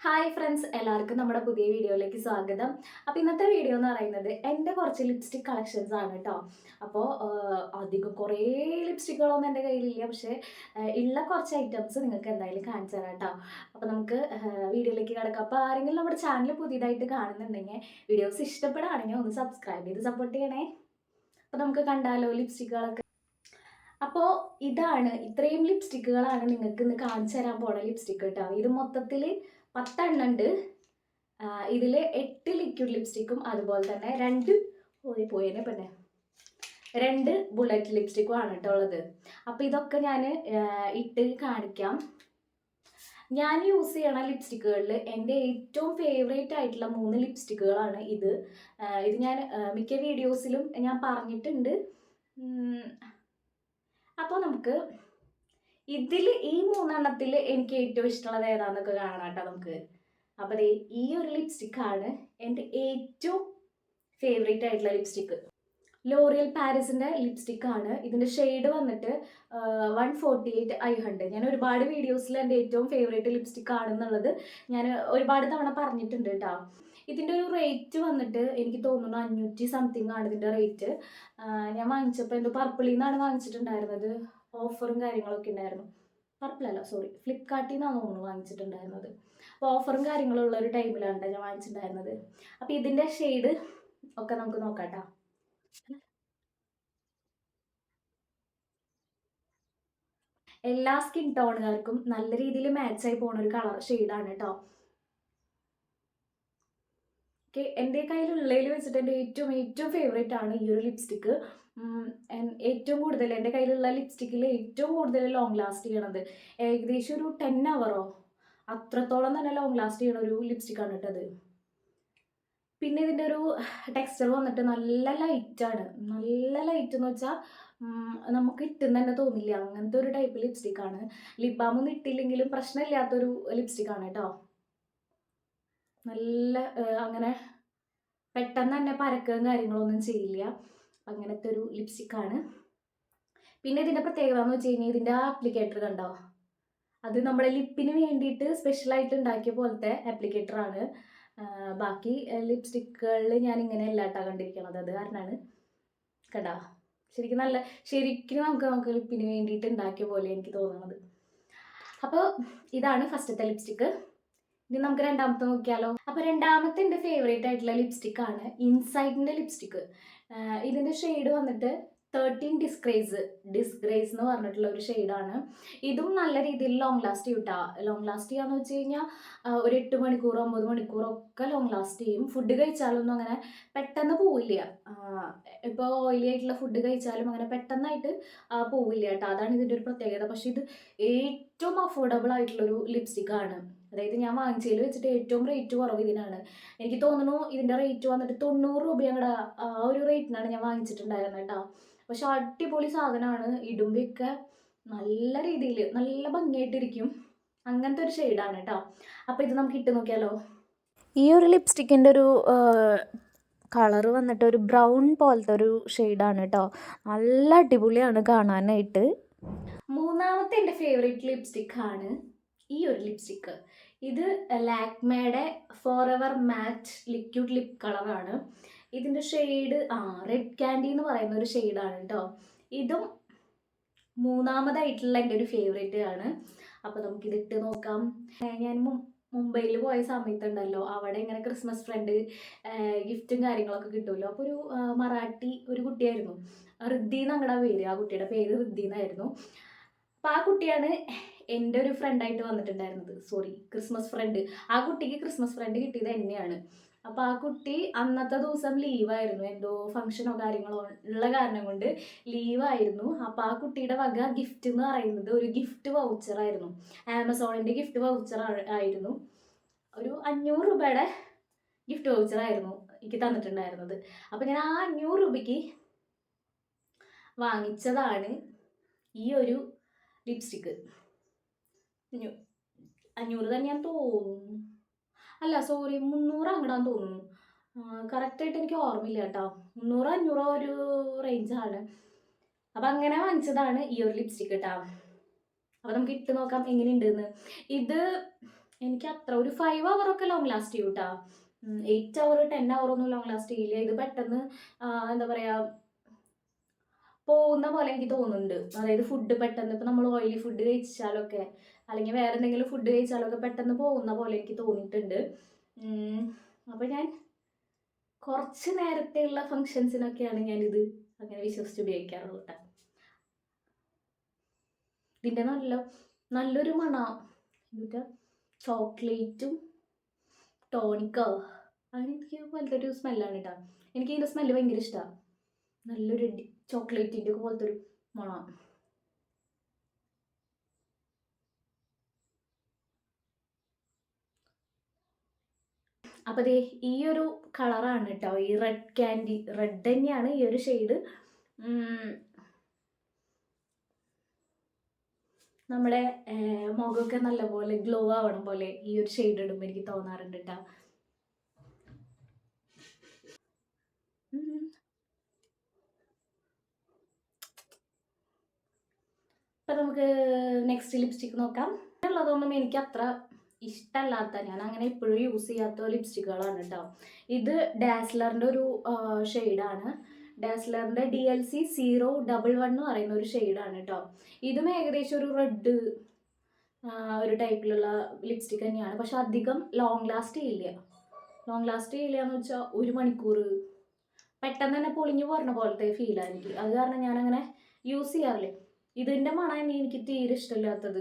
Hi friends, എല്ലാവർക്കും നമ്മുടെ പുതിയ വീഡിയോയിലേക്ക് സ്വാഗതം. അപ്പോൾ ഇന്നത്തെ വീഡിയോ എന്ന് പറയുന്നത് എൻ്റെ കുറച്ച് ലിപ്സ്റ്റിക് കളക്ഷൻസ് ആണ് കേട്ടോ. അപ്പോൾ അധികം കുറേ ലിപ്സ്റ്റിക്കുകളൊന്നും എൻ്റെ കയ്യിലില്ല, പക്ഷേ ഉള്ള കുറച്ച് ഐറ്റംസ് നിങ്ങൾക്ക് എന്തായാലും കാണിച്ചു തരാം കേട്ടോ. അപ്പോൾ നമുക്ക് വീഡിയോയിലേക്ക് കിടക്കാം. അപ്പോൾ ആരെങ്കിലും നമ്മുടെ ചാനൽ പുതിയതായിട്ട് കാണുന്നുണ്ടെങ്കിൽ വീഡിയോസ് ഇഷ്ടപ്പെടുകയാണെങ്കിൽ ഒന്ന് സബ്സ്ക്രൈബ് ചെയ്ത് സപ്പോർട്ട് ചെയ്യണേ. അപ്പോൾ നമുക്ക് കണ്ടാലോ ലിപ്സ്റ്റിക്കുകളൊക്കെ. അപ്പോൾ ഇത്രയും ലിപ്സ്റ്റിക്കുകളാണ് നിങ്ങൾക്ക് ഇന്ന് കാണിച്ചു തരാൻ പോണ ലിപ്സ്റ്റിക്ക് കേട്ടോ. ഇത് മൊത്തത്തിൽ 10 ഉണ്ട്. ഇതിൽ 8 ലിക്വിഡ് ലിപ്സ്റ്റിക്കും അതുപോലെ തന്നെ 2 ബുള്ളറ്റ് ലിപ്സ്റ്റിക്കും ആണ് കേട്ടോ ഉള്ളത്. അപ്പോൾ ഇതൊക്കെ ഞാൻ ഇട്ട് കാണിക്കാം. ഞാൻ യൂസ് ചെയ്യണ ലിപ്സ്റ്റിക്കുകളിൽ എൻ്റെ ഏറ്റവും ഫേവറേറ്റ് ആയിട്ടുള്ള 3 ലിപ്സ്റ്റിക്കുകളാണ് ഇത്. ഞാൻ മിക്ക വീഡിയോസിലും ഞാൻ പറഞ്ഞിട്ടുണ്ട്. അപ്പോൾ നമുക്ക് ഈ 3 എനിക്ക് ഏറ്റവും ഇഷ്ടമുള്ളത് ഏതാണെന്നൊക്കെ കാണാം കേട്ടോ നമുക്ക്. അപ്പോൾ ഈ ഒരു ലിപ്സ്റ്റിക്കാണ് എൻ്റെ ഏറ്റവും ഫേവറേറ്റ് ആയിട്ടുള്ള ലിപ്സ്റ്റിക്ക്. ലോറിയൽ പാരീസിൻ്റെ ലിപ്സ്റ്റിക്കാണ്. ഇതിൻ്റെ ഷെയ്ഡ് വന്നിട്ട് 148 ഞാൻ ഒരുപാട് വീഡിയോസിൽ എൻ്റെ ഏറ്റവും ഫേവറേറ്റ് ലിപ്സ്റ്റിക്ക് ആണെന്നുള്ളത് ഞാൻ ഒരുപാട് തവണ പറഞ്ഞിട്ടുണ്ട് കേട്ടോ. ഇതിൻ്റെ ഒരു റേറ്റ് വന്നിട്ട് എനിക്ക് തോന്നുന്നു 500 സംതിങ് ആണ് ഇതിൻ്റെ റേറ്റ്. ഞാൻ വാങ്ങിച്ചപ്പോൾ എന്തോ പർപ്പിളിൽ നിന്നാണ് വാങ്ങിച്ചിട്ടുണ്ടായിരുന്നത്. ഓഫറും കാര്യങ്ങളൊക്കെ ഉണ്ടായിരുന്നു. പർപ്പിളല്ല, സോറി, ഫ്ലിപ്കാർട്ടിൽ നിന്നാണ് തോന്നുന്നു വാങ്ങിച്ചിട്ടുണ്ടായിരുന്നത്. അപ്പോൾ ഓഫറും കാര്യങ്ങളുള്ള ഒരു ടൈമിലാണ് ഞാൻ വാങ്ങിച്ചിട്ടുണ്ടായിരുന്നത്. അപ്പോൾ ഇതിൻ്റെ ഷെയ്ഡ് ഒക്കെ നമുക്ക് നോക്കാം കേട്ടോ. എല്ലാ സ്കിൻ ടോണുകാർക്കും നല്ല രീതിയിൽ മാച്ചായി പോകുന്ന ഒരു കളർ ഷെയ്ഡാണ് കേട്ടോ. ഓക്കെ, എൻ്റെ കയ്യിലുള്ളതിൽ വെച്ചിട്ട് എൻ്റെ ഏറ്റവും ഫേവറേറ്റ് ആണ് ഈ ഒരു ലിപ്സ്റ്റിക്ക്. ഏറ്റവും കൂടുതൽ എൻ്റെ കയ്യിലുള്ള ലിപ്സ്റ്റിക്കിൽ ഏറ്റവും കൂടുതൽ ലോങ് ലാസ്റ്റ് ചെയ്യണത് ഏകദേശം ഒരു 10 അവറോ അത്രത്തോളം തന്നെ ലോങ് ലാസ്റ്റ് ചെയ്യണ ഒരു ലിപ്സ്റ്റിക്കാണ് കേട്ടത്. പിന്നെ ഇതിൻ്റെ ഒരു ടെക്സ്ചർ വന്നിട്ട് നല്ല ലൈറ്റാണ്. നല്ല ലൈറ്റ് എന്ന് വെച്ചാൽ നമുക്ക് ഇട്ടുന്ന തന്നെ തോന്നില്ല, അങ്ങനത്തെ ഒരു ടൈപ്പ് ലിപ്സ്റ്റിക്കാണ്. ലിപ് ബാം ഒന്നും ഇട്ടില്ലെങ്കിലും പ്രശ്നമില്ലാത്തൊരു ലിപ്സ്റ്റിക്കാണ് കേട്ടോ. നല്ല അങ്ങനെ പെട്ടെന്ന് തന്നെ പരക്കുകയും കാര്യങ്ങളൊന്നും ചെയ്യില്ല, അങ്ങനത്തെ ഒരു ലിപ്സ്റ്റിക്കാണ്. പിന്നെ ഇതിൻ്റെ പ്രത്യേകത എന്ന് വെച്ച് കഴിഞ്ഞാൽ ഇതിൻ്റെ ആപ്ലിക്കേറ്റർ കണ്ടോ, അത് നമ്മുടെ ലിപ്പിന് വേണ്ടിയിട്ട് സ്പെഷ്യലായിട്ട് ഉണ്ടാക്കിയ പോലത്തെ ആപ്ലിക്കേറ്ററാണ്. ബാക്കി ലിപ്സ്റ്റിക്കുകളിൽ ഞാൻ ഇങ്ങനെ അല്ലാട്ടാ കണ്ടിരിക്കണത്, അത് കാരണമാണ്. കണ്ടോ, ശരിക്കും നമുക്ക് ലിപ്പിന് വേണ്ടിയിട്ട് ഉണ്ടാക്കിയ പോലെ എനിക്ക് തോന്നുന്നത്. അപ്പോൾ ഇതാണ് ഫസ്റ്റത്തെ ലിപ്സ്റ്റിക്ക്. ഇനി നമുക്ക് രണ്ടാമത്തെ നോക്കിയാലോ. അപ്പോൾ രണ്ടാമത്തെ എൻ്റെ ഫേവറേറ്റ് ആയിട്ടുള്ള ലിപ്സ്റ്റിക്കാണ് ഇൻസൈറ്റിൻ്റെ ലിപ്സ്റ്റിക്ക്. ഇതിൻ്റെ ഷെയ്ഡ് വന്നിട്ട് 13 ഡിസ്ഗ്രേസ് എന്ന് പറഞ്ഞിട്ടുള്ള ഒരു ഷെയ്ഡാണ്. ഇതും നല്ല രീതിയിൽ ലോങ് ലാസ്റ്റ് ചെയ്യും കേട്ടോ. ലോങ് ലാസ്റ്റ് ചെയ്യാന്ന് വെച്ച് കഴിഞ്ഞാൽ ഒരു 8 മണിക്കൂർ 9 മണിക്കൂറൊക്കെ ലോങ് ലാസ്റ്റ് ചെയ്യും. ഫുഡ് കഴിച്ചാലൊന്നും അങ്ങനെ പെട്ടെന്ന് പോവില്ല. ഇപ്പോൾ ഓയിലി ആയിട്ടുള്ള ഫുഡ് കഴിച്ചാലും അങ്ങനെ പെട്ടെന്നായിട്ട് പോവില്ല കേട്ടോ. അതാണ് ഇതിൻ്റെ ഒരു പ്രത്യേകത. പക്ഷേ ഇത് ഏറ്റവും അഫോർഡബിൾ ആയിട്ടുള്ളൊരു ലിപ്സ്റ്റിക്കാണ്. അതായത് ഞാൻ വാങ്ങിച്ചതിൽ വെച്ചിട്ട് ഏറ്റവും റേറ്റ് കുറവ് ഇതിനാണ്. എനിക്ക് തോന്നുന്നു ഇതിൻ്റെ റേറ്റ് വന്നിട്ട് 90 രൂപ അങ്ങടെ ആ ഒരു റേറ്റിനാണ് ഞാൻ വാങ്ങിച്ചിട്ടുണ്ടായിരുന്നത് കേട്ടോ. പക്ഷെ അടിപൊളി സാധനമാണ്. ഇടുമ്പോഴൊക്കെ നല്ല രീതിയിൽ നല്ല ഭംഗിയായിട്ടിരിക്കും. അങ്ങനത്തെ ഒരു ഷെയ്ഡാണ് കേട്ടോ. അപ്പോൾ ഇത് നമുക്ക് ഇട്ട് നോക്കിയാലോ. ഈ ഒരു ലിപ്സ്റ്റിക്കിൻ്റെ ഒരു കളറ് വന്നിട്ട് ഒരു ബ്രൗൺ പോലത്തെ ഒരു ഷെയ്ഡാണ് കേട്ടോ. നല്ല അടിപൊളിയാണ് കാണാനായിട്ട്. മൂന്നാമത്തെ എൻ്റെ ഫേവറേറ്റ് ലിപ്സ്റ്റിക്കാണ് ഈ ഒരു ലിപ്സ്റ്റിക്ക്. ഇത് ലാക്മേയുടെ forever matte liquid lip കളറാണ്. ഇതിൻ്റെ ഷെയ്ഡ് റെഡ് ക്യാൻഡി എന്ന് പറയുന്ന ഒരു ഷെയ്ഡാണ് കേട്ടോ. ഇതും മൂന്നാമതായിട്ടുള്ള എൻ്റെ ഒരു ഫേവറേറ്റ് ആണ്. അപ്പോൾ നമുക്കിതിട്ട് നോക്കാം. ഞാൻ മുംബൈയിൽ പോയ സമയത്തുണ്ടല്ലോ, അവിടെ ഇങ്ങനെ ക്രിസ്മസ് ഫ്രണ്ട് ഗിഫ്റ്റും കാര്യങ്ങളൊക്കെ കിട്ടുമല്ലോ. അപ്പോൾ ഒരു മറാഠി ഒരു കുട്ടിയായിരുന്നു, റിദ്ധി എന്നങ്ങടെ പേര്. ആ കുട്ടിയുടെ പേര് റിദ്ധി എന്നായിരുന്നു. അപ്പോൾ ആ കുട്ടിയാണ് എൻ്റെ ഒരു ഫ്രണ്ടായിട്ട് വന്നിട്ടുണ്ടായിരുന്നത്. Christmas friend. ആ കുട്ടിക്ക് ക്രിസ്മസ് ഫ്രണ്ട് കിട്ടിയത് എന്നെയാണ്. അപ്പോൾ ആ കുട്ടി അന്നത്തെ ദിവസം ലീവായിരുന്നു, എന്തോ ഫംഗ്ഷനോ കാര്യങ്ങളോ ഉള്ള കാരണം കൊണ്ട് ലീവായിരുന്നു. അപ്പോൾ ആ കുട്ടിയുടെ വക ഗിഫ്റ്റ് എന്ന് പറയുന്നത് ഒരു ഗിഫ്റ്റ് വൗച്ചറായിരുന്നു. ആമസോണിൻ്റെ ഗിഫ്റ്റ് വൗച്ചർ ആയിരുന്നു. ഒരു 500 രൂപയുടെ ഗിഫ്റ്റ് വൗച്ചറായിരുന്നു എനിക്ക് തന്നിട്ടുണ്ടായിരുന്നത്. അപ്പോൾ ഞാൻ ആ 500 രൂപയ്ക്ക് വാങ്ങിച്ചതാണ് ഈ ഒരു ലിപ്സ്റ്റിക്ക്. 500 തന്നെയാന്ന് തോന്നുന്നു. അല്ല, 300 അങ്ങടാന്ന് തോന്നുന്നു. കറക്റ്റായിട്ട് എനിക്ക് ഓർമ്മയില്ല കേട്ടോ. 300 500 ഒരു റേഞ്ചാണ്. അപ്പം അങ്ങനെ വാങ്ങിച്ചതാണ് ഈ ഒരു ലിപ്സ്റ്റിക്ക് കേട്ടോ. അപ്പോൾ നമുക്ക് ഇട്ട് നോക്കാം എങ്ങനെയുണ്ടെന്ന്. ഇത് എനിക്ക് അത്ര ഒരു 5 അവറൊക്കെ ലോങ് ലാസ്റ്റ് ചെയ്യും കേട്ടോ. 8 അവർ 10 അവർ ഒന്നും ലോങ് ലാസ്റ്റ് ചെയ്യില്ല. ഇത് പെട്ടെന്ന് എന്താ പറയുക, പോകുന്ന പോലെ എനിക്ക് തോന്നുന്നുണ്ട്. അതായത് ഫുഡ് പെട്ടെന്ന് ഇപ്പം നമ്മൾ ഓയിലി ഫുഡ് കഴിച്ചാലൊക്കെ, അല്ലെങ്കിൽ വേറെ എന്തെങ്കിലും ഫുഡ് കഴിച്ചാലൊക്കെ പെട്ടെന്ന് പോകുന്ന പോലെ എനിക്ക് തോന്നിയിട്ടുണ്ട്. അപ്പം ഞാൻ കുറച്ച് നേരത്തെയുള്ള ഫങ്ഷൻസിനൊക്കെയാണ് ഞാനിത് അങ്ങനെ വിശ്വസിച്ച് ഉപയോഗിക്കാറുള്ളൂ കേട്ടോ. ഇതിൻ്റെ നല്ലൊരു മണം, എന്നിട്ട് ചോക്ലേറ്റും ടോണിക്കോ അങ്ങനെ എനിക്ക് പോലത്തെ ഒരു സ്മെല്ലാണ് കേട്ടോ. എനിക്ക് ഇതിൻ്റെ സ്മെല്ല് ഭയങ്കര ഇഷ്ടമാണ്. നല്ലൊരു ചോക്ലേറ്റിൻ്റെ പോലത്തെ ഒരു മണം. അപ്പോൾ ദേ ഈ ഒരു കളറാണ് കേട്ടോ, ഈ റെഡ് ക്യാൻഡി, റെഡ് തന്നെയാണ് ഈ ഒരു ഷെയ്ഡ്. നമ്മുടെ മുഖമൊക്കെ നല്ലപോലെ ഗ്ലോ ആവണം പോലെ ഈ ഒരു ഷെയ്ഡ് ഇടുമ്പോൾ എനിക്ക് തോന്നാറുണ്ട് കേട്ടോ. അപ്പം നമുക്ക് നെക്സ്റ്റ് ലിപ്സ്റ്റിക്ക് നോക്കാം. ഉള്ളതൊന്നും എനിക്ക് അത്ര ഇഷ്ടമല്ലാത്ത, ഞാൻ അങ്ങനെ എപ്പോഴും യൂസ് ചെയ്യാത്ത ലിപ്സ്റ്റിക്കുകളാണ് കേട്ടോ. ഇത് ഡാസ്ലറിൻ്റെ ഒരു ഷെയ്ഡാണ്. ഡാസ്ലറിൻ്റെ DLC 011 എന്ന് പറയുന്ന ഒരു ഷെയ്ഡാണ് കേട്ടോ. ഇതും ഏകദേശം ഒരു റെഡ് ഒരു ടൈപ്പിലുള്ള ലിപ്സ്റ്റിക്ക് തന്നെയാണ്. പക്ഷെ അധികം ലോങ് ലാസ്റ്റ് ചെയ്യില്ല. ലോങ് ലാസ്റ്റ് ചെയ്യില്ല എന്ന് വെച്ചാൽ 1 മണിക്കൂർ പെട്ടെന്ന് തന്നെ പൊളിഞ്ഞു പോരണ പോലത്തെ ഫീലാണ് എനിക്ക്. അത് കാരണം ഞാനങ്ങനെ യൂസ് ചെയ്യാറില്ല. ഇതിൻ്റെ മണം തന്നെ എനിക്ക് തീരെ ഇഷ്ടമില്ലാത്തത്.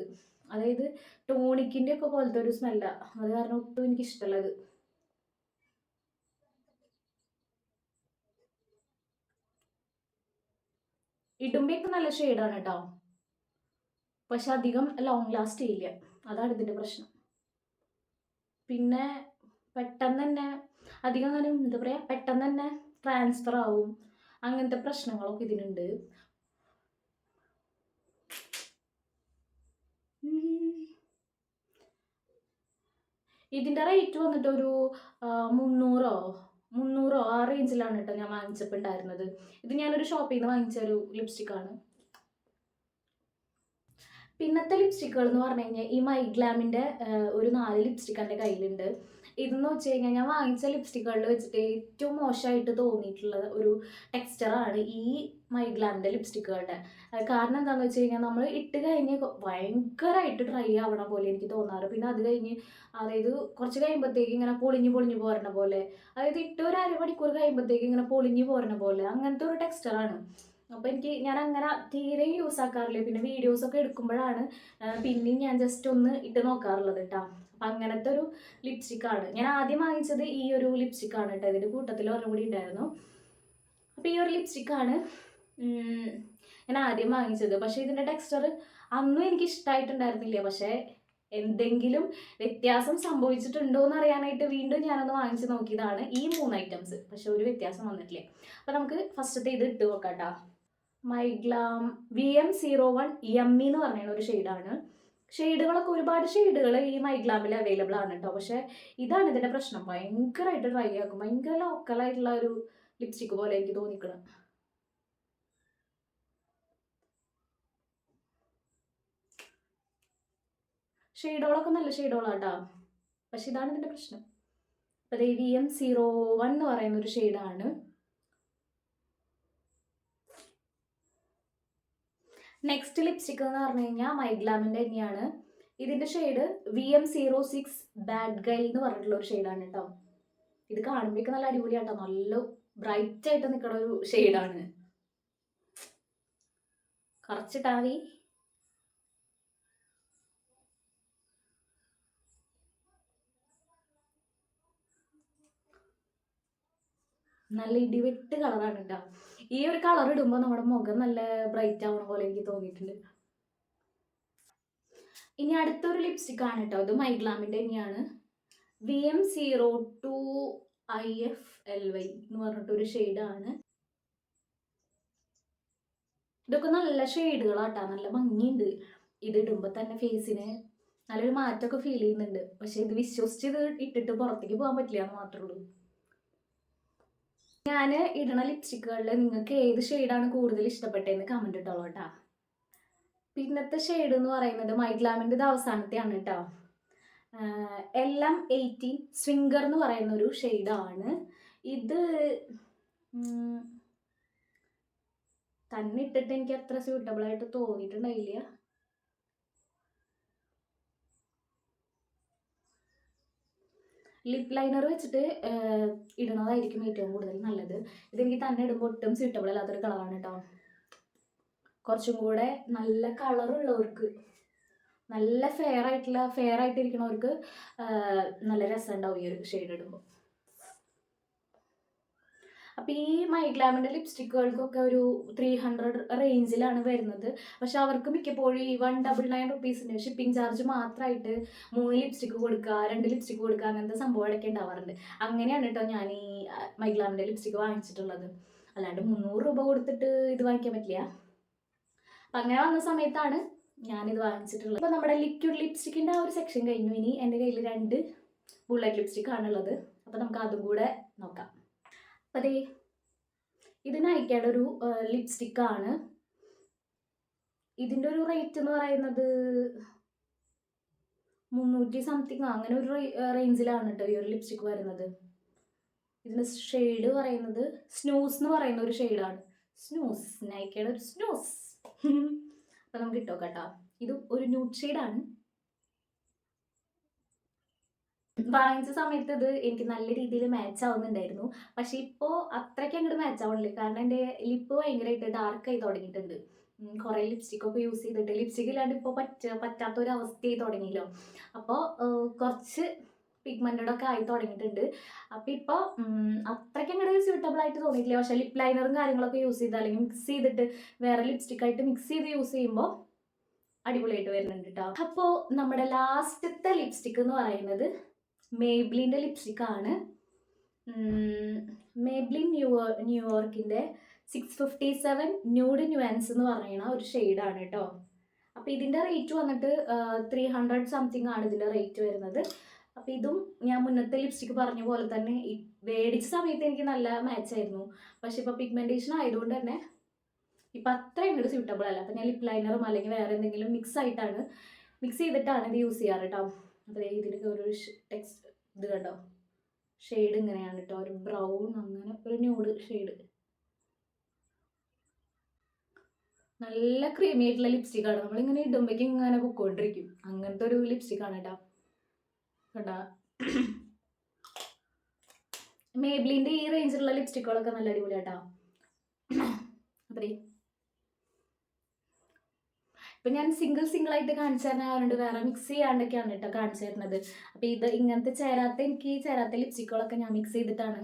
അതായത് ടോണിക്കിൻ്റെ ഒക്കെ പോലത്തെ ഒരു സ്മെല്ലാണ്. അത് കാരണം ഒട്ടും എനിക്ക് ഇഷ്ടമല്ലത്. ഇടുമ്പോഴൊക്കെ നല്ല ഷെയ്ഡാണ് കേട്ടോ, പക്ഷെ അധികം ലോങ് ലാസ്റ്റ് ചെയ്യില്ല. അതാണ് ഇതിൻ്റെ പ്രശ്നം. പിന്നെ പെട്ടെന്ന് തന്നെ അധികം അങ്ങനെ എന്താ പറയുക, പെട്ടെന്ന് തന്നെ ട്രാൻസ്ഫർ ആവും, അങ്ങനത്തെ പ്രശ്നങ്ങളൊക്കെ ഇതിനുണ്ട്. ഇതിൻ്റെ റേറ്റ് വന്നിട്ട് ഒരു 300 ആ റേഞ്ചിലാണ് കേട്ടോ ഞാൻ വാങ്ങിച്ചപ്പോൾ ഉണ്ടായിരുന്നത്. ഇത് ഞാനൊരു ഷോപ്പിൽ നിന്ന് വാങ്ങിച്ച ഒരു ലിപ്സ്റ്റിക്കാണ്. പിന്നത്തെ ലിപ്സ്റ്റിക്കുകൾ എന്ന് പറഞ്ഞു കഴിഞ്ഞാൽ ഈ മൈഗ്ലാമിൻ്റെ ഒരു 4 ലിപ്സ്റ്റിക്ക് എൻ്റെ കയ്യിലുണ്ട്. ഇതെന്ന് വെച്ച് കഴിഞ്ഞാൽ ഞാൻ വാങ്ങിച്ച ലിപ്സ്റ്റിക്കുകളിൽ വെച്ചിട്ട് ഏറ്റവും മോശമായിട്ട് തോന്നിയിട്ടുള്ള ഒരു ടെക്സ്ചറാണ് ഈ മൈഗ്ലാമിൻ്റെ ലിപ്സ്റ്റിക്കുകളുടെ. കാരണം എന്താണെന്ന് വെച്ച് കഴിഞ്ഞാൽ നമ്മൾ ഇട്ട് കഴിഞ്ഞ് ഭയങ്കരമായിട്ട് ഡ്രൈ ആവണ പോലെ എനിക്ക് തോന്നാറ്. പിന്നെ അത് കഴിഞ്ഞ് അതായത് കുറച്ച് കഴിയുമ്പോഴത്തേക്ക് ഇങ്ങനെ പൊളിഞ്ഞു പോരണ പോലെ, അതായത് ഇട്ട് ഒരു അരമണിക്കൂർ കഴിയുമ്പോഴത്തേക്ക് ഇങ്ങനെ പൊളിഞ്ഞു പോരണ പോലെ, അങ്ങനത്തെ ഒരു ടെക്സ്ചറാണ്. അപ്പോൾ ഞാൻ അങ്ങനെ തീരെ യൂസ് ആക്കാറില്ല. പിന്നെ വീഡിയോസൊക്കെ എടുക്കുമ്പോഴാണ് പിന്നെയും ഞാൻ ജസ്റ്റ് ഒന്ന് ഇട്ട് നോക്കാറുള്ളത് കേട്ടോ. അപ്പം അങ്ങനത്തെ ഒരു ലിപ്സ്റ്റിക്കാണ് ഞാൻ ആദ്യം വാങ്ങിച്ചത്. ഈ ഒരു ലിപ്സ്റ്റിക്കാണ് കേട്ടോ. ഇതിൻ്റെ കൂട്ടത്തിൽ ഒരെണ്ണം കൂടി ഉണ്ടായിരുന്നു. അപ്പോൾ ഈ ഒരു ലിപ്സ്റ്റിക്കാണ് ഞാൻ ആദ്യം വാങ്ങിച്ചത്. പക്ഷേ ഇതിൻ്റെ ടെക്സ്ചർ അന്നും എനിക്ക് ഇഷ്ടമായിട്ടുണ്ടായിരുന്നില്ല. പക്ഷേ എന്തെങ്കിലും വ്യത്യാസം സംഭവിച്ചിട്ടുണ്ടോ എന്ന് അറിയാനായിട്ട് വീണ്ടും ഞാനൊന്ന് വാങ്ങിച്ച് നോക്കിയതാണ് ഈ 3 ഐറ്റംസ്. പക്ഷെ ഒരു വ്യത്യാസം വന്നിട്ടില്ല. അപ്പോൾ നമുക്ക് ഫസ്റ്റത്തെ ഇത് ഇട്ട് നോക്കാം കേട്ടോ. മൈഗ്ലാം VM01 യമ്മി എന്ന് പറയുന്ന ഒരു ഷെയ്ഡാണ്. ഷെയ്ഡുകളൊക്കെ ഒരുപാട് ഷെയ്ഡുകൾ ഈ മൈഗ്ലാമിൽ അവൈലബിൾ ആണ് കേട്ടോ. പക്ഷേ ഇതാണ് ഇതിൻ്റെ പ്രശ്നം, ഭയങ്കരമായിട്ട് ഡ്രൈ ആക്കും. ഭയങ്കര ലോക്കലായിട്ടുള്ള ഒരു ലിപ്സ്റ്റിക്ക് പോലെ എനിക്ക് തോന്നിക്കണം. ഷെയ്ഡുകളൊക്കെ നല്ല ഷെയ്ഡുകളാട്ടോ, പക്ഷെ ഇതാണ് ഇതിൻ്റെ പ്രശ്നം. അപ്പോൾ ഇത് VM01 എന്ന് പറയുന്ന ഒരു ഷെയ്ഡാണ്. നെക്സ്റ്റ് ലിപ്സ്റ്റിക്ക് എന്ന് പറഞ്ഞു കഴിഞ്ഞാൽ മൈഗ്ലാമിൻ്റെ തന്നെയാണ്. ഇതിൻ്റെ ഷെയ്ഡ് VM06 ബാഡ് ഗൈ എന്ന് പറഞ്ഞിട്ടുള്ള ഒരു ഷെയ്ഡാണ് കേട്ടോ. ഇത് കാണുമ്പോഴേക്കും നല്ല അടിപൊളിയാട്ടോ, നല്ല ബ്രൈറ്റ് ആയിട്ട് നിൽക്കുന്ന ഒരു ഷെയ്ഡാണ്. കുറച്ചിട്ടാ മതി. നല്ല ഇടിവെട്ട് കളറാണ് കേട്ടോ. ഈ ഒരു കളർ ഇടുമ്പോൾ നമ്മുടെ മുഖം നല്ല ബ്രൈറ്റ് ആവണ പോലെ എനിക്ക് തോന്നിയിട്ടുണ്ട്. ഇനി അടുത്തൊരു ലിപ്സ്റ്റിക് ആണ് കേട്ടോ. ഇത് മൈഗ്ലാമിൻ്റെ തന്നെയാണ്. VM02 IFLY എന്ന് പറഞ്ഞിട്ടൊരു ഷെയ്ഡാണ്. ഇതൊക്കെ നല്ല ഷെയ്ഡുകളാട്ടോ, നല്ല ഭംഗിയുണ്ട്. ഇത് ഇടുമ്പോൾ തന്നെ ഫേസിന് നല്ലൊരു മാറ്റമൊക്കെ ഫീൽ ചെയ്യുന്നുണ്ട്. പക്ഷെ ഇത് വിശ്വസിച്ച് ഇത് ഇട്ടിട്ട് പുറത്തേക്ക് പോകാൻ പറ്റില്ല എന്ന് മാത്രമേ ഉള്ളൂ. ഞാൻ ഇടണ ലിപ്സ്റ്റിക്കുകളിൽ നിങ്ങൾക്ക് ഏത് ഷെയ്ഡാണ് കൂടുതൽ ഇഷ്ടപ്പെട്ടതെന്ന് കമൻറ്റ് ഇട്ടോളൂ കേട്ടോ. പിന്നത്തെ ഷെയ്ഡ് എന്ന് പറയുന്നത് മൈഗ്ലാമിൻ്റെ ഇത് അവസാനത്തെയാണ് കേട്ടോ. LM18 സ്വിംഗർ എന്ന് പറയുന്ന ഒരു ഷെയ്ഡാണ് ഇത്. തന്നെ ഇട്ടിട്ട് എനിക്ക് അത്ര സ്യൂട്ടബിൾ ആയിട്ട് തോന്നിയിട്ടുണ്ടായില്ല. ലിപ് ലൈനർ വെച്ചിട്ട് ഇടുന്നതായിരിക്കും ഏറ്റവും കൂടുതൽ നല്ലത്. ഇതെനിക്ക് തന്നെ ഇടുമ്പോൾ ഒട്ടും സ്യൂട്ടബിൾ അല്ലാത്തൊരു കളറാണ് കേട്ടോ. കുറച്ചും കൂടെ നല്ല കളറുള്ളവർക്ക്, നല്ല ഫെയർ ആയിട്ടിരിക്കുന്നവർക്ക് നല്ല രസം ഉണ്ടാവും ഈ ഒരു ഷെയ്ഡ് ഇടുമ്പോൾ. അപ്പോൾ ഈ മൈഗ്ലാമിൻ്റെ ലിപ്സ്റ്റിക്കുകൾക്കൊക്കെ ഒരു 300 റേഞ്ചിലാണ് വരുന്നത്. പക്ഷെ അവർക്ക് മിക്കപ്പോഴും ഈ 199 റുപ്പീസിന് ഷിപ്പിംഗ് ചാർജ് മാത്രമായിട്ട് 3 ലിപ്സ്റ്റിക്ക് കൊടുക്കുക, 2 ലിപ്സ്റ്റിക്ക് കൊടുക്കുക, അങ്ങനത്തെ സംഭവങ്ങളൊക്കെ ഉണ്ടാവാറുണ്ട്. അങ്ങനെയാണ് കേട്ടോ ഞാൻ ഈ മൈഗ്ലാമിൻ്റെ ലിപ്സ്റ്റിക്ക് വാങ്ങിച്ചിട്ടുള്ളത്. അല്ലാണ്ട് 300 രൂപ കൊടുത്തിട്ട് ഇത് വാങ്ങിക്കാൻ പറ്റില്ല. അപ്പം അങ്ങനെ വന്ന സമയത്താണ് ഞാനിത് വാങ്ങിച്ചിട്ടുള്ളത്. അപ്പോൾ നമ്മുടെ ലിക്വിഡ് ലിപ്സ്റ്റിക്കിൻ്റെ ആ ഒരു സെക്ഷൻ കഴിഞ്ഞു. ഇനി എൻ്റെ കയ്യിൽ 2 ബുള്ളറ്റ് ലിപ്സ്റ്റിക്കാണുള്ളത്. അപ്പോൾ നമുക്ക് അതും കൂടെ നോക്കാം. അതെ, ഇത് നൈക്കയുടെ ഒരു ലിപ്സ്റ്റിക്കാണ്. ഇതിൻ്റെ ഒരു റേറ്റ് എന്ന് പറയുന്നത് 300 സംതിങ് അങ്ങനെ ഒരു റേഞ്ചിലാണ് കേട്ടോ ഈ ഒരു ലിപ്സ്റ്റിക്ക് വരുന്നത്. ഇതിൻ്റെ ഷെയ്ഡ് പറയുന്നത് സ്നൂസ് എന്ന് പറയുന്ന ഒരു ഷെയ്ഡാണ്. സ്നൂസ്, നൈക്കയുടെ ഒരു സ്നൂസ്. അപ്പം നമുക്ക് ഇട്ടോ കേട്ടോ. ഇത് ഒരു ന്യൂഡ് ഷെയ്ഡാണ്. വാങ്ങിച്ച സമയത്ത് ഇത് എനിക്ക് നല്ല രീതിയിൽ മാച്ച് ആവുന്നുണ്ടായിരുന്നു. പക്ഷെ ഇപ്പോൾ അത്രയ്ക്ക് അങ്ങോട്ട് മാച്ച് ആവണില്ല. കാരണം എൻ്റെ ലിപ്പ് ഭയങ്കരമായിട്ട് ഡാർക്കായി തുടങ്ങിയിട്ടുണ്ട്. കുറേ ലിപ്സ്റ്റിക്കൊക്കെ യൂസ് ചെയ്തിട്ട് ലിപ്സ്റ്റിക് ഇല്ലാണ്ട് ഇപ്പോൾ പറ്റാത്തൊരവസ്ഥയായി തുടങ്ങിയല്ലോ. അപ്പോൾ കുറച്ച് പിഗ്മെൻറ്റഡൊക്കെ ആയി തുടങ്ങിയിട്ടുണ്ട്. അപ്പോൾ ഇപ്പോൾ അത്രയ്ക്ക് അങ്ങോട്ട് സ്യൂട്ടബിൾ ആയിട്ട് തോന്നിയിട്ടില്ല. പക്ഷേ ലിപ് ലൈനറും കാര്യങ്ങളൊക്കെ യൂസ് ചെയ്ത് അല്ലെങ്കിൽ മിക്സ് ചെയ്തിട്ട് വേറെ ലിപ്സ്റ്റിക്കായിട്ട് മിക്സ് ചെയ്ത് യൂസ് ചെയ്യുമ്പോൾ അടിപൊളിയായിട്ട് വരുന്നുണ്ട് കേട്ടോ. അപ്പോൾ നമ്മുടെ ലാസ്റ്റത്തെ ലിപ്സ്റ്റിക്ക് എന്ന് പറയുന്നത് മേബ്ലിൻ്റെ ലിപ്സ്റ്റിക്കാണ്. മേബ്ലിൻ ന്യൂയോർക്കിൻ്റെ 657 ന്യൂഡ് ന്യൂവാൻസ് എന്ന് പറയുന്ന ഒരു ഷെയ്ഡാണ് കേട്ടോ. അപ്പോൾ ഇതിൻ്റെ റേറ്റ് വന്നിട്ട് 300 സംതിങ് ആണ് ഇതിൻ്റെ റേറ്റ് വരുന്നത്. അപ്പോൾ ഇതും ഞാൻ മുന്നത്തെ ലിപ്സ്റ്റിക്ക് പറഞ്ഞ പോലെ തന്നെ മേടിച്ച സമയത്ത് എനിക്ക് നല്ല മാച്ചായിരുന്നു. പക്ഷെ ഇപ്പോൾ പിഗ്മെൻറ്റേഷൻ ആയതുകൊണ്ട് തന്നെ ഇപ്പം അത്ര അങ്ങോട്ട് സ്യൂട്ടബിൾ അല്ല. അപ്പോൾ ഞാൻ ലിപ് ലൈനറും അല്ലെങ്കിൽ വേറെ എന്തെങ്കിലും മിക്സ് ചെയ്തിട്ടാണ് ഇത് യൂസ് ചെയ്യാറ് കേട്ടോ. അപ്പോൾ ഇതിനൊക്കെ ഒരു ഇത് കണ്ടോ, ഷെയ്ഡ് ഇങ്ങനെയാണ് കേട്ടോ, ഒരു ബ്രൗൺ അങ്ങനെ ഒരു ന്യൂഡ് ഷെയ്ഡ്. നല്ല ക്രീമി ആയിട്ടുള്ള ലിപ്സ്റ്റിക്കാണ്. നമ്മളിങ്ങനെ ഇടുമ്പോഴേക്കും ഇങ്ങനെ പൊക്കോണ്ടിരിക്കും. അങ്ങനത്തെ ഒരു ലിപ്സ്റ്റിക്കാണ് കേട്ടോ. കേട്ടോ, മേബ്ലിൻ്റെ ഈ റേഞ്ചിലുള്ള ലിപ്സ്റ്റിക്കുകളൊക്കെ നല്ല അടിപൊളിയാട്ടോ. അപ്പേ ഇപ്പം ഞാൻ സിംഗിളായിട്ട് കാണിച്ചു തരാറുണ്ട്, വേറെ മിക്സ് ചെയ്യാണ്ടൊക്കെയാണ് കേട്ടോ കാണിച്ചു തരുന്നത്. അപ്പോൾ ഇത് ഇങ്ങനത്തെ ചേരാത്ത ലിപ്സ്റ്റിക്കുകളൊക്കെ ഞാൻ മിക്സ് ചെയ്തിട്ടാണ്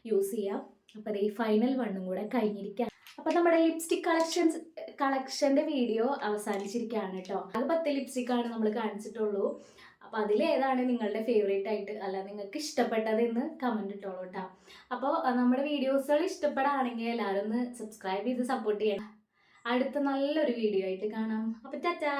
യൂസ് ചെയ്യുക. അപ്പോൾ അത് ഈ ഫൈനൽ വണ്ണും കൂടെ കഴിഞ്ഞിരിക്കുക. അപ്പോൾ നമ്മുടെ ലിപ്സ്റ്റിക് കളക്ഷൻ്റെ വീഡിയോ അവസാനിച്ചിരിക്കുകയാണ് കേട്ടോ. അത് 10 ലിപ്സ്റ്റിക്കാണ് നമ്മൾ കാണിച്ചിട്ടുള്ളൂ. അപ്പോൾ അതിലേതാണ് നിങ്ങളുടെ ഫേവറേറ്റ് ആയിട്ട് അല്ല നിങ്ങൾക്ക് ഇഷ്ടപ്പെട്ടതെന്ന് കമൻറ്റ് ഇട്ടോളൂ കേട്ടോ. അപ്പോൾ നമ്മുടെ വീഡിയോസുകൾ ഇഷ്ടപ്പെടുകയാണെങ്കിൽ എല്ലാവരും ഒന്ന് സബ്സ്ക്രൈബ് ചെയ്ത് സപ്പോർട്ട് ചെയ്യണം. അടുത്ത നല്ലൊരു വീഡിയോ ആയിട്ട് കാണാം. അപ്പോൾ ടാറ്റാ.